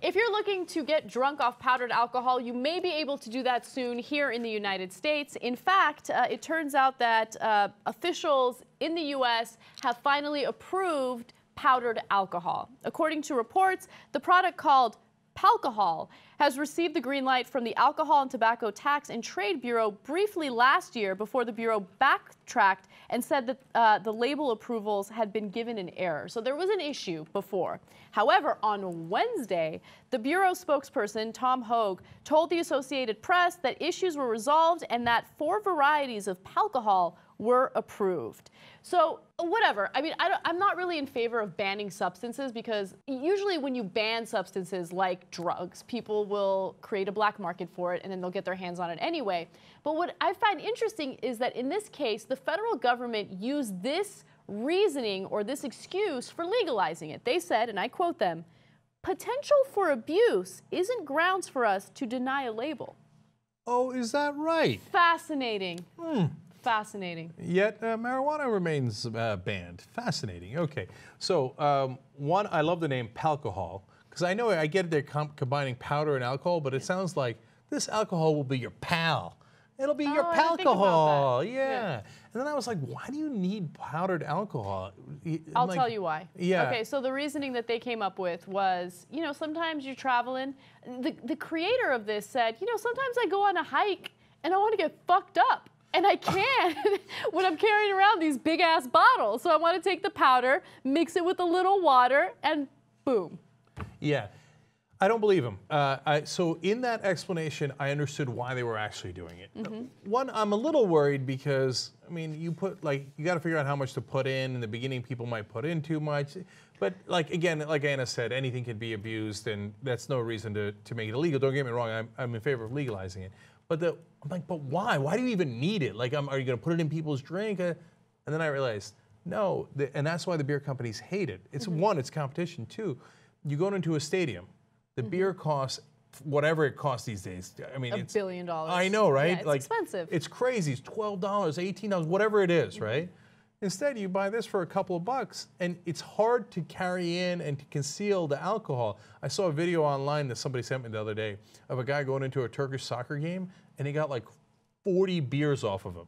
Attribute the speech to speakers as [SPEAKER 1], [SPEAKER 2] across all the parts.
[SPEAKER 1] If you're looking to get drunk off powdered alcohol, you may be able to do that soon here in the United States. In fact, it turns out that officials in the U.S. have finally approved powdered alcohol. According to reports, the product called Palcohol has received the green light from the Alcohol and Tobacco Tax and Trade Bureau briefly last year before the Bureau backtracked and said that the label approvals had been given in error. So there was an issue before. However, on Wednesday, the Bureau spokesperson, Tom Hogue, told the Associated Press that issues were resolved and that 4 varieties of Palcohol were approved. So whatever. I mean, I'm not really in favor of banning substances because usually when you ban substances like drugs, people will create a black market for it and then they'll get their hands on it anyway. But what I find interesting is that in this case, the federal government used this reasoning or this excuse for legalizing it. They said, and I quote them, "Potential for abuse isn't grounds for us to deny a label."
[SPEAKER 2] Oh, is that right?
[SPEAKER 1] Fascinating. Fascinating.
[SPEAKER 2] Yet marijuana remains banned. Fascinating. Okay. So one, I love the name Palcohol because I know I get they're combining powder and alcohol, but it sounds like this alcohol will be your pal. It'll be your Palcohol. Yeah. And then I was like, why do you need powdered alcohol?
[SPEAKER 1] I'll tell you why.
[SPEAKER 2] Yeah.
[SPEAKER 1] Okay, so the reasoning that they came up with was, you know, sometimes you're traveling. The creator of this said, you know, sometimes I go on a hike and I want to get fucked up. And I can't when I'm carrying around these big ass bottles. So I want to take the powder, mix it with a little water, and boom.
[SPEAKER 2] Yeah. I don't believe him. So in that explanation, I understood why they were actually doing it. One, I'm a little worried because, I mean, you got to figure out how much to put in. In the beginning, people might put in too much. But like, again, like Anna said, anything can be abused, and that's no reason to make it illegal. Don't get me wrong, I'm in favor of legalizing it. But I'm like, but why? Why do you even need it? Like, are you going to put it in people's drink? And then I realized, no, and that's why the beer companies hate it. It's one, it's competition. Two, you go into a stadium. The beer costs whatever it costs these days. I mean,
[SPEAKER 1] $1 billion.
[SPEAKER 2] I know, right?
[SPEAKER 1] Yeah, it's like expensive.
[SPEAKER 2] It's crazy. It's $12, $18, whatever it is, right? Instead, you buy this for a couple of bucks, and it's hard to carry in and to conceal the alcohol. I saw a video online that somebody sent me the other day of a guy going into a Turkish soccer game, and he got like 40 beers off of him.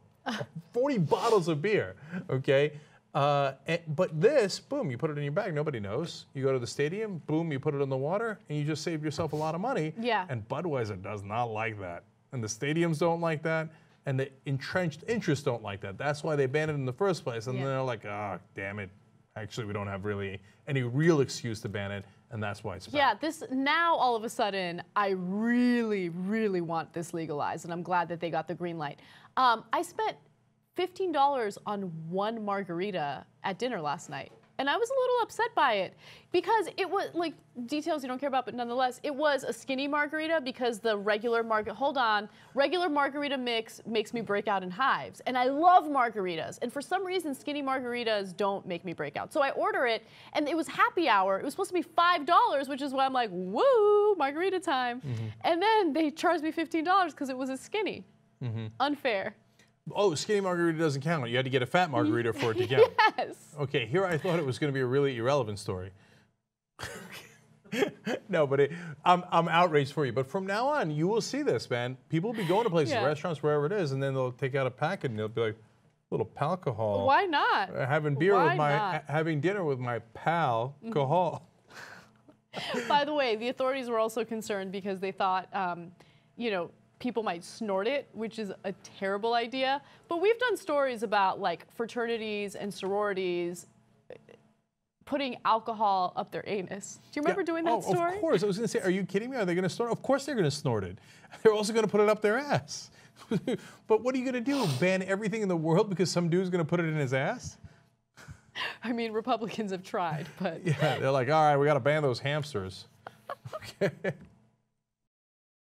[SPEAKER 2] 40 bottles of beer, okay? But this, boom, you put it in your bag, nobody knows. You go to the stadium, boom, you put it in the water, and you just saved yourself a lot of money.
[SPEAKER 1] Yeah.
[SPEAKER 2] And Budweiser does not like that. And the stadiums don't like that, and the entrenched interests don't like that. That's why they banned it in the first place. And then they're like, ah, damn it. Actually, we don't have really any real excuse to ban it, and that's why it's banned.
[SPEAKER 1] Yeah, now all of a sudden, I really, really want this legalized, and I'm glad that they got the green light. I spent $15 on one margarita at dinner last night. And I was a little upset by it because it was like details you don't care about, but nonetheless, it was a skinny margarita because the regular margarita mix makes me break out in hives. And I love margaritas. And for some reason, skinny margaritas don't make me break out. So I order it and it was happy hour. It was supposed to be $5, which is why I'm like, woo, margarita time. And then they charged me $15 because it was a skinny. Unfair.
[SPEAKER 2] Oh, skinny margarita doesn't count. You had to get a fat margarita for it to count.
[SPEAKER 1] Yes.
[SPEAKER 2] Okay, here I thought it was going to be a really irrelevant story. No, but I'm outraged for you. But from now on, you will see this, man. People will be going to places, restaurants, wherever it is, and then they'll take out a packet and they'll be like, little Palcohol.
[SPEAKER 1] Why not?
[SPEAKER 2] Having dinner with my pal, Palcohol.
[SPEAKER 1] By the way, the authorities were also concerned because they thought, you know, people might snort it, which is a terrible idea. But we've done stories about like fraternities and sororities putting alcohol up their anus. Do you remember doing that story?
[SPEAKER 2] Of course. I was going to say, are you kidding me? Are they going to snort it? Of course they're going to snort it. They're also going to put it up their ass. But what are you going to do? Ban everything in the world because some dude's going to put it in his ass?
[SPEAKER 1] I mean, Republicans have tried, but...
[SPEAKER 2] Yeah, they're like, all right, we got to ban those hamsters. Okay.